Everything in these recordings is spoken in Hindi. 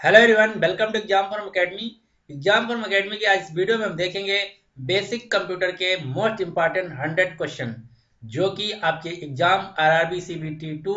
Hello everyone, welcome to exam form academy. Exam form academy की आज इस वीडियो में हम देखेंगे बेसिक कंप्यूटर के मोस्ट इंपॉर्टेंट 100 क्वेश्चन जो कि आपके एग्जाम आरआरबी सीबीटी 2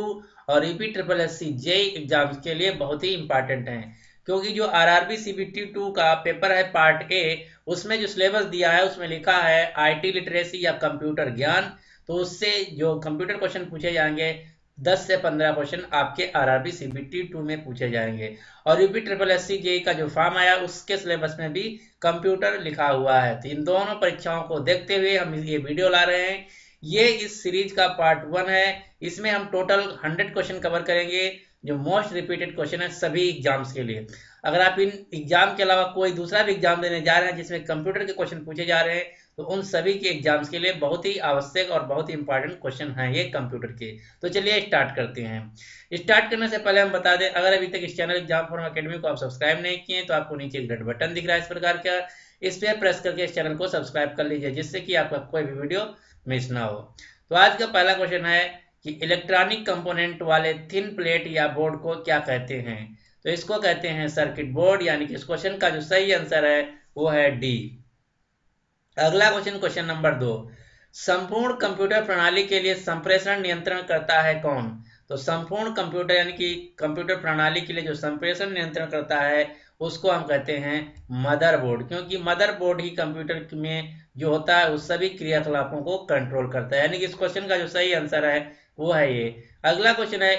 और UP triple SC JE exams के लिए बहुत ही इंपॉर्टेंट हैं। क्योंकि जो आरआरबी सीबीटी 2 का पेपर है पार्ट ए, उसमें जो सिलेबस दिया है उसमें लिखा है आईटी लिटरेसी या कंप्यूटर ज्ञान। तो उससे जो कंप्यूटर क्वेश्चन पूछे जाएंगे 10 से 15 क्वेश्चन आपके आरआरबी सीबीटी 2 में पूछे जाएंगे। और यूपी ट्रिपल एससी जेई का जो फॉर्म आया उसके सिलेबस में भी कंप्यूटर लिखा हुआ है। तो इन दोनों परीक्षाओं को देखते हुए हम ये वीडियो ला रहे हैं। ये इस सीरीज का पार्ट 1 है। इसमें हम टोटल 100 क्वेश्चन कवर करेंगे जो मोस्ट रिपीटेड क्वेश्चन है सभी एग्जाम्स के लिए। अगर आप इन एग्जाम के अलावा कोई दूसरा भी एग्जाम देने जा रहे हैं जिसमें कंप्यूटर के क्वेश्चन पूछे जा रहे हैं तो उन सभी के एग्जाम्स के लिए बहुत ही आवश्यक और बहुत ही इंपॉर्टेंट क्वेश्चन हैं ये कंप्यूटर के। तो चलिए स्टार्ट करते हैं। स्टार्ट करने से पहले हम बता दें, अगर अभी तक इस चैनल एग्जाम फॉर्म एकेडमी को आप सब्सक्राइब नहीं किए तो आपको नीचे एक रेड बटन दिख रहा है इस प्रकार का, इस पर प्रेस करके इस चैनल को सब्सक्राइब कर लीजिए जिससे कि आपका कोई भी वीडियो मिस ना हो। तो आज का पहला क्वेश्चन है कि इलेक्ट्रॉनिक कंपोनेंट वाले थिन प्लेट या बोर्ड को क्या कहते हैं। तो इसको कहते हैं सर्किट बोर्ड, यानी कि इस क्वेश्चन का जो सही आंसर है वो है डी। अगला क्वेश्चन, क्वेश्चन नंबर 2, संपूर्ण कंप्यूटर प्रणाली के लिए संप्रेषण नियंत्रण करता है कौन। तो संपूर्ण कंप्यूटर यानी कि कंप्यूटर प्रणाली के लिए जो संप्रेषण नियंत्रण करता है उसको हम कहते हैं मदरबोर्ड, क्योंकि मदरबोर्ड ही कंप्यूटर में जो होता है उस सभी क्रियाकलापों को कंट्रोल करता है। यानी कि इस क्वेश्चन का जो सही आंसर है वो है ये। अगला क्वेश्चन है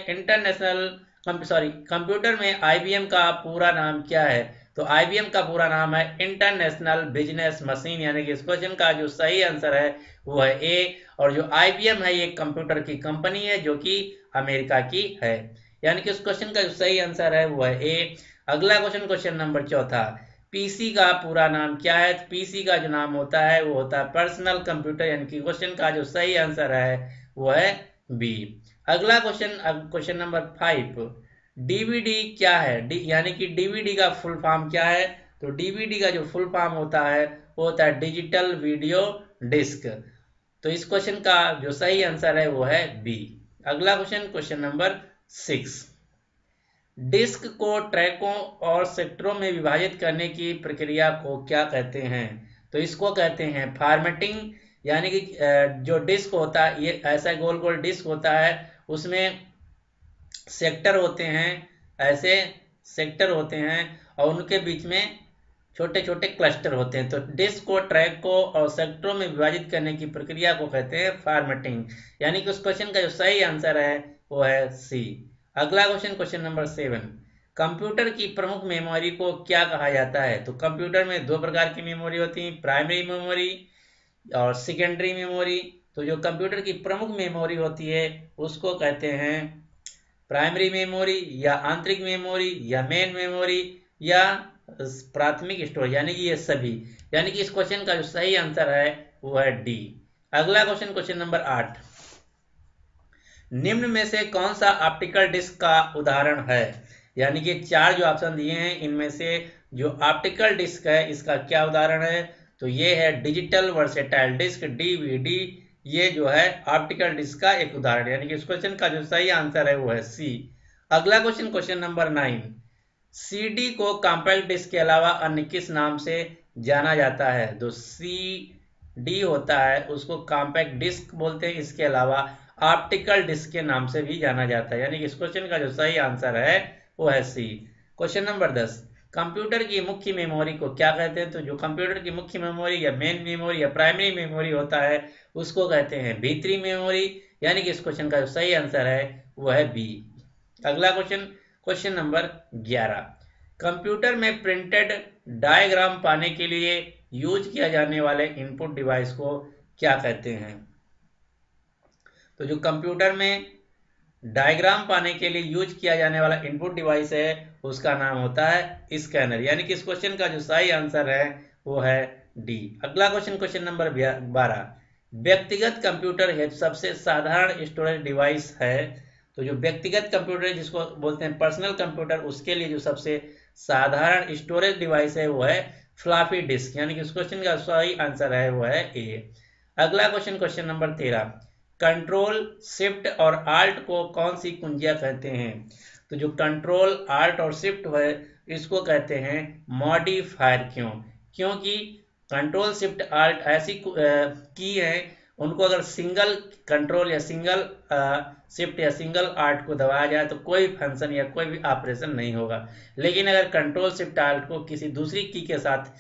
कंप्यूटर में आईबीएम का पूरा नाम क्या है। तो आईबीएम का पूरा नाम है इंटरनेशनल बिजनेस मशीन, यानी कि इस क्वेश्चन का जो सही आंसर है वो है ए। और जो आईबीएम है ये कंप्यूटर की कंपनी है जो कि अमेरिका की है, यानी कि उस क्वेश्चन का जो सही आंसर है वो है ए। अगला क्वेश्चन, क्वेश्चन नंबर 4, पीसी का पूरा नाम क्या है। तो पीसी का जो नाम होता है वो होता है पर्सनल कंप्यूटर, यानी कि क्वेश्चन का जो सही आंसर है वो है बी। अगला क्वेश्चन, क्वेश्चन नंबर 5, डीवीडी क्या है। यानी कि डीवीडी का फुल फॉर्म क्या है। तो डीवीडी का जो फुल फॉर्म होता है वो होता है डिजिटल वीडियो डिस्क। तो इस क्वेश्चन का जो सही आंसर है वो है बी। अगला क्वेश्चन, क्वेश्चन नंबर 6, डिस्क को ट्रैकों और सेक्टरों में विभाजित करने की प्रक्रिया को क्या कहते हैं। तो इसको कहते हैं फॉर्मेटिंग, यानी कि जो डिस्क होता है ये ऐसा गोल गोल डिस्क होता है, उसमें सेक्टर होते हैं, ऐसे सेक्टर होते हैं और उनके बीच में छोटे छोटे क्लस्टर होते हैं। तो डिस्क को ट्रैकों और सेक्टरों में विभाजित करने की प्रक्रिया को कहते हैं फॉर्मेटिंग, यानी कि उस क्वेश्चन का जो सही आंसर है वो है सी। अगला क्वेश्चन, क्वेश्चन नंबर 7, कंप्यूटर की प्रमुख मेमोरी को क्या कहा जाता है। तो कंप्यूटर में दो प्रकार की मेमोरी होती है, प्राइमरी मेमोरी और सेकेंडरी मेमोरी। तो जो कंप्यूटर की प्रमुख मेमोरी होती है उसको कहते हैं प्राइमरी मेमोरी या आंतरिक मेमोरी या मेन मेमोरी या प्राथमिक स्टोरेज, यानी कि ये सभी। यानी कि इस क्वेश्चन का जो सही आंसर है वो है डी। अगला क्वेश्चन, क्वेश्चन नंबर 8, निम्न में से कौन सा ऑप्टिकल डिस्क का उदाहरण है। यानी कि 4 जो ऑप्शन दिए हैं इनमें से जो ऑप्टिकल डिस्क है इसका क्या उदाहरण है। तो ये है डिजिटल वर्सेटाइल डिस्क डीवीडी, ये जो है ऑप्टिकल डिस्क का एक उदाहरण, यानी कि इस क्वेश्चन का जो सही आंसर है वो है सी। अगला क्वेश्चन, क्वेश्चन नंबर 9, सीडी को कॉम्पैक्ट डिस्क के अलावा अन्य किस नाम से जाना जाता है। तो सीडी होता है उसको कॉम्पैक्ट डिस्क बोलते हैं, इसके अलावा ऑप्टिकल डिस्क के नाम से भी जाना जाता है, यानी कि इस क्वेश्चन का जो सही आंसर है वो है सी। क्वेश्चन नंबर 10, कंप्यूटर की मुख्य मेमोरी को क्या कहते हैं। तो जो कंप्यूटर की मुख्य मेमोरी या मेन मेमोरी या प्राइमरी मेमोरी होता है उसको कहते हैं भीतरी मेमोरी, यानी कि इस क्वेश्चन का जो सही आंसर है वो है बी। अगला क्वेश्चन, क्वेश्चन नंबर 11, कंप्यूटर में प्रिंटेड डायग्राम पाने के लिए यूज किया जाने वाले इनपुट डिवाइस को क्या कहते हैं। तो जो कंप्यूटर में डायग्राम पाने के लिए यूज किया जाने वाला इनपुट डिवाइस है उसका नाम होता है स्कैनर, यानी कि इस क्वेश्चन का जो सही आंसर है वो है डी। अगला क्वेश्चन, क्वेश्चन नंबर 12, व्यक्तिगत कंप्यूटर सबसे साधारण स्टोरेज डिवाइस है। तो जो व्यक्तिगत कंप्यूटर जिसको बोलते हैं पर्सनल कंप्यूटर, उसके लिए जो सबसे साधारण स्टोरेज डिवाइस है वो है फ्लॉपी डिस्क, यानी कि इस क्वेश्चन का सही आंसर है वो है ए। अगला question, question number 13, control shift और आल्ट को कौन सी कुंजियां कहते हैं? तो जो कंट्रोल आल्ट और शिफ्ट है इसको कहते हैं मॉडिफायर। क्यों? क्योंकि कंट्रोल शिफ्ट आल्ट ऐसी की है, उनको अगर सिंगल कंट्रोल या सिंगल शिफ्ट या सिंगल आल्ट को दबाया जाए तो कोई फंक्शन या कोई भी ऑपरेशन नहीं होगा। लेकिन अगर कंट्रोल शिफ्ट आल्ट को किसी दूसरी की के साथ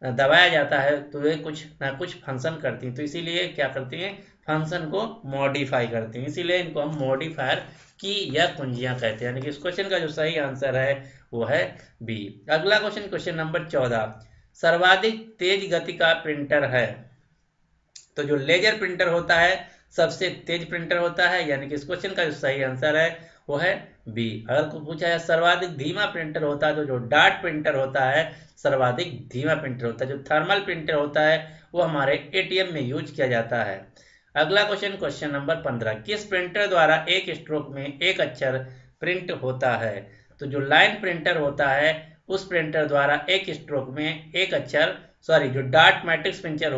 दबाया जाता है तो वे कुछ ना कुछ फंक्शन करती हैं, तो इसीलिए क्या करती हैं, फंक्शन को मॉडिफाई करती हैं, इसीलिए इनको हम मॉडिफायर की या कुंजियां कहते हैं। यानी कि इस क्वेश्चन का जो सही आंसर है वो है बी। अगला क्वेश्चन, क्वेश्चन नंबर 14, सर्वाधिक तेज गति का प्रिंटर है? तो जो लेजर प्रिंटर होता है सबसे तेज प्रिंटर होता है, यानी कि इस क्वेश्चन का जो सही आंसर है वो है बी। अगर को पूछा है सर्वाधिक धीमा प्रिंटर होता है तो जो डार्ट प्रिंटर होता है सर्वाधिक धीमा प्रिंटर होता है। जो थर्मल प्रिंटर होता है वो हमारे एटीएम में यूज किया जाता है। अगला क्वेश्चन, क्वेश्चन नंबर 15, किस प्रिंटर द्वारा एक स्ट्रोक में एक अक्षर प्रिंट होता है? तो जो लाइन प्रिंटर होता है उस प्रिंटर द्वारा एक स्ट्रोक में एक अक्षर, जो डार्ट मैट्रिक्स प्रिंटर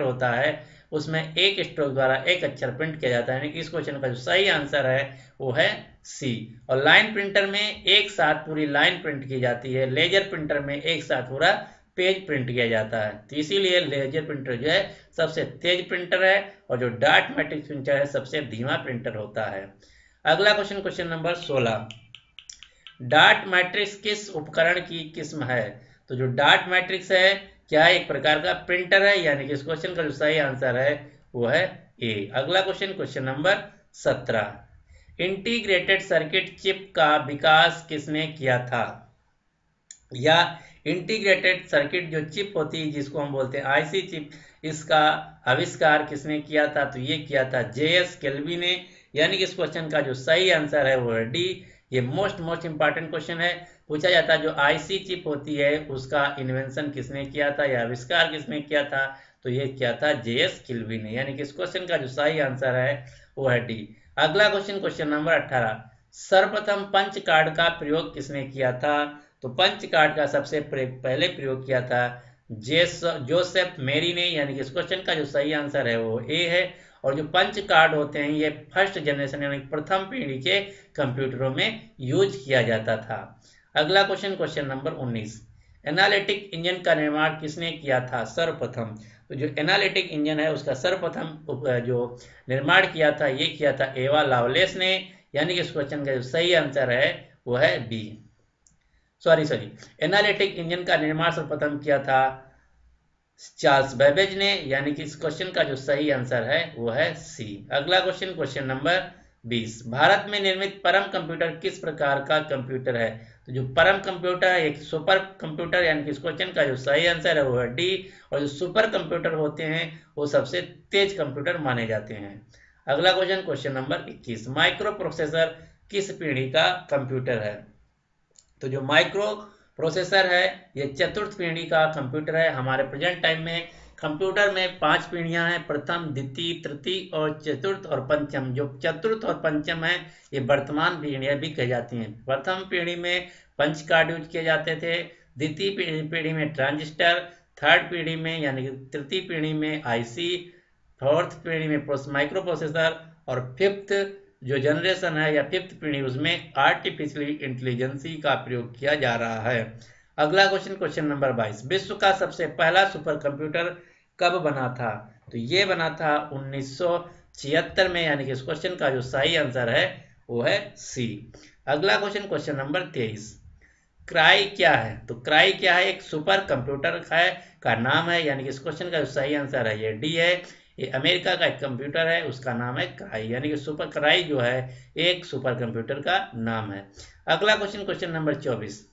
होता है उसमें एक स्ट्रोक द्वारा एक अक्षर प्रिंट किया जाता है। इस क्वेश्चन का जो सही आंसर है वो है सी। और लाइन प्रिंटर में एक साथ पूरी लाइन प्रिंट की जाती है, लेजर प्रिंटर में एक साथ पूरा पेज प्रिंट किया जाता है, तो इसीलिए लेजर प्रिंटर जो है सबसे तेज प्रिंटर है और जो डार्ट मैट्रिक्स प्रिंटर है सबसे धीमा प्रिंटर होता है। अगला question, question number 16, dart matrix किस उपकरण की किस्म है? तो जो डार्ट मैट्रिक्स है क्या एक प्रकार का प्रिंटर है, यानी कि इस क्वेश्चन का जो सही आंसर है वो है ए। अगला question, question number 17, integrated circuit chip का विकास किसने किया था? या इंटीग्रेटेड सर्किट जो चिप होती है जिसको हम बोलते हैं आईसी चिप, इसका आविष्कार किसने किया था? तो ये किया था जेएस केल्वी ने, यानी कि इस क्वेश्चन का जो सही आंसर है वो है डी। ये मोस्ट इंपॉर्टेंट क्वेश्चन है, पूछा जाता है जो आईसी चिप होती है उसका इन्वेंशन किसने किया था या आविष्कार किसने किया था? तो ये किया था जेएस केल्वी ने, यानी कि इस क्वेश्चन का जो सही आंसर है वो है डी। अगला क्वेश्चन, क्वेश्चन नंबर 18, सर्वप्रथम पंच कार्ड का प्रयोग किसने किया था? तो पंच कार्ड का सबसे पहले प्रयोग किया था जोसेफ मेरी ने, यानी कि इस क्वेश्चन का जो सही आंसर है वो ए है। और जो पंच कार्ड होते हैं ये फर्स्ट जनरेशन यानी प्रथम पीढ़ी के कंप्यूटरों में यूज किया जाता था। अगला question, question number 19, analytic engine का निर्माण किसने किया था सर्वप्रथम? तो जो एनालिटिक इंजन है उसका सर्वप्रथम जो निर्माण किया था ये किया था एवा लावलेस ने, यानी कि इस क्वेश्चन का जो सही आंसर है वो है बी। एनालिटिक इंजन का निर्माण सर्वप्रथम किया था चार्ल्स बेबेज ने, यानी कि इस क्वेश्चन का जो सही आंसर है वो है सी। अगला क्वेश्चन, क्वेश्चन नंबर 20, भारत में निर्मित परम कंप्यूटर किस प्रकार का कंप्यूटर है? तो जो परम कंप्यूटर है एक सुपर कंप्यूटर, यानी कि इस क्वेश्चन का जो सही आंसर है वो है डी। और जो सुपर कंप्यूटर होते हैं वो सबसे तेज कंप्यूटर माने जाते हैं। अगला question, question number 21, micro processor किस पीढ़ी का कंप्यूटर है? तो जो माइक्रो प्रोसेसर है ये चतुर्थ पीढ़ी का कंप्यूटर है। हमारे प्रेजेंट टाइम में कंप्यूटर में 5 पीढ़ियां हैं, प्रथम, द्वितीय, तृतीय और चतुर्थ और पंचम। जो चतुर्थ और पंचम है ये वर्तमान पीढ़ियां भी कही जाती हैं। प्रथम पीढ़ी में पंच कार्ड यूज किए जाते थे, द्वितीय पीढ़ी में ट्रांजिस्टर, थर्ड पीढ़ी में यानी कि तृतीय पीढ़ी में आईसी, फोर्थ पीढ़ी में माइक्रो प्रोसेसर और फिफ्थ जो जनरेशन है या फिफ्थ पीढ़ी उसमें आर्टिफिशियल इंटेलिजेंसी का प्रयोग किया जा रहा है। अगला क्वेश्चन, क्वेश्चन नंबर 22, विश्व का सबसे पहला सुपर कंप्यूटर कब बना था? तो ये बना था 1976 में, यानी कि इस क्वेश्चन का जो सही आंसर है वो है सी। अगला क्वेश्चन, क्वेश्चन नंबर 23, क्राई क्या है? तो क्राई क्या है? एक सुपर कंप्यूटर का नाम है, यानी कि इस क्वेश्चन का जो सही आंसर है ये डी है। ये अमेरिका का एक कंप्यूटर है उसका नाम है क्राई, यानी कि सुपर क्राई जो है एक सुपर कंप्यूटर का नाम है। अगला क्वेश्चन, क्वेश्चन नंबर 24,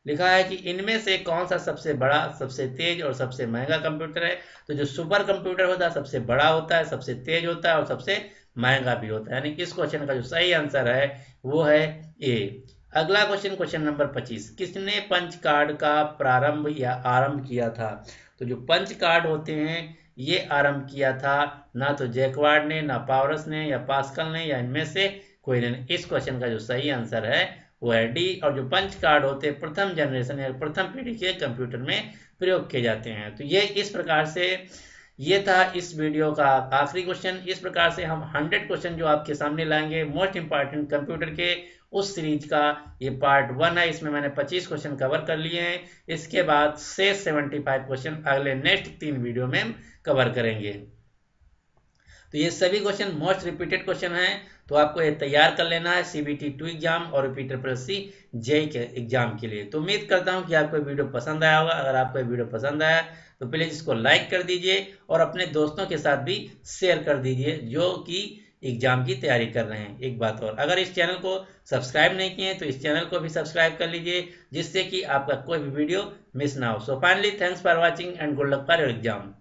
लिखा है कि इनमें से कौन सा सबसे बड़ा, सबसे तेज और सबसे महंगा कंप्यूटर है? तो जो सुपर कंप्यूटर होता है सबसे बड़ा होता है, सबसे तेज होता है और सबसे महंगा भी होता है, यानी कि इस क्वेश्चन का जो सही आंसर है वो है ए। अगला क्वेश्चन, क्वेश्चन नंबर 25, किसने पंच कार्ड का प्रारंभ या आरंभ किया था? तो जो पंच कार्ड होते हैं ये आरंभ किया था ना तो जैकवार्ड ने, ना पावरस ने या पास्कल ने या इनमें से कोई ने। इस क्वेश्चन का जो सही आंसर है वो है डी। और जो पंच कार्ड होते हैं प्रथम जनरेशन या प्रथम पीढ़ी के कंप्यूटर में प्रयोग किए जाते हैं। तो ये इस प्रकार से ये था इस वीडियो का आखिरी क्वेश्चन। इस प्रकार से हम 100 क्वेश्चन जो आपके सामने लाएंगे मोस्ट इंपॉर्टेंट कंप्यूटर के, उस सीरीज का ये पार्ट 1 है। इसमें मैंने 25 क्वेश्चन कवर कर लिए हैं। इसके बाद से 75 क्वेश्चन अगले नेक्स्ट 3 वीडियो में कवर करेंगे। तो ये सभी क्वेश्चन मोस्ट रिपीटेड क्वेश्चन हैं, तो आपको ये तैयार कर लेना है CBT 2 एग्जाम और RPC JEE के एग्जाम के लिए। तो उम्मीद करता हूं कि आपको वीडियो पसंद आया होगा। अगर आपको वीडियो पसंद आया तो प्लीज इसको लाइक कर दीजिए और अपने दोस्तों के साथ भी शेयर कर दीजिए जो कि एग्जाम की तैयारी कर रहे हैं। एक बात और, अगर इस चैनल को सब्सक्राइब नहीं किए तो इस चैनल को भी सब्सक्राइब कर लीजिए, जिससे कि आपका कोई भी वीडियो मिस ना हो। So finally thanks for watching and good luck for your exam.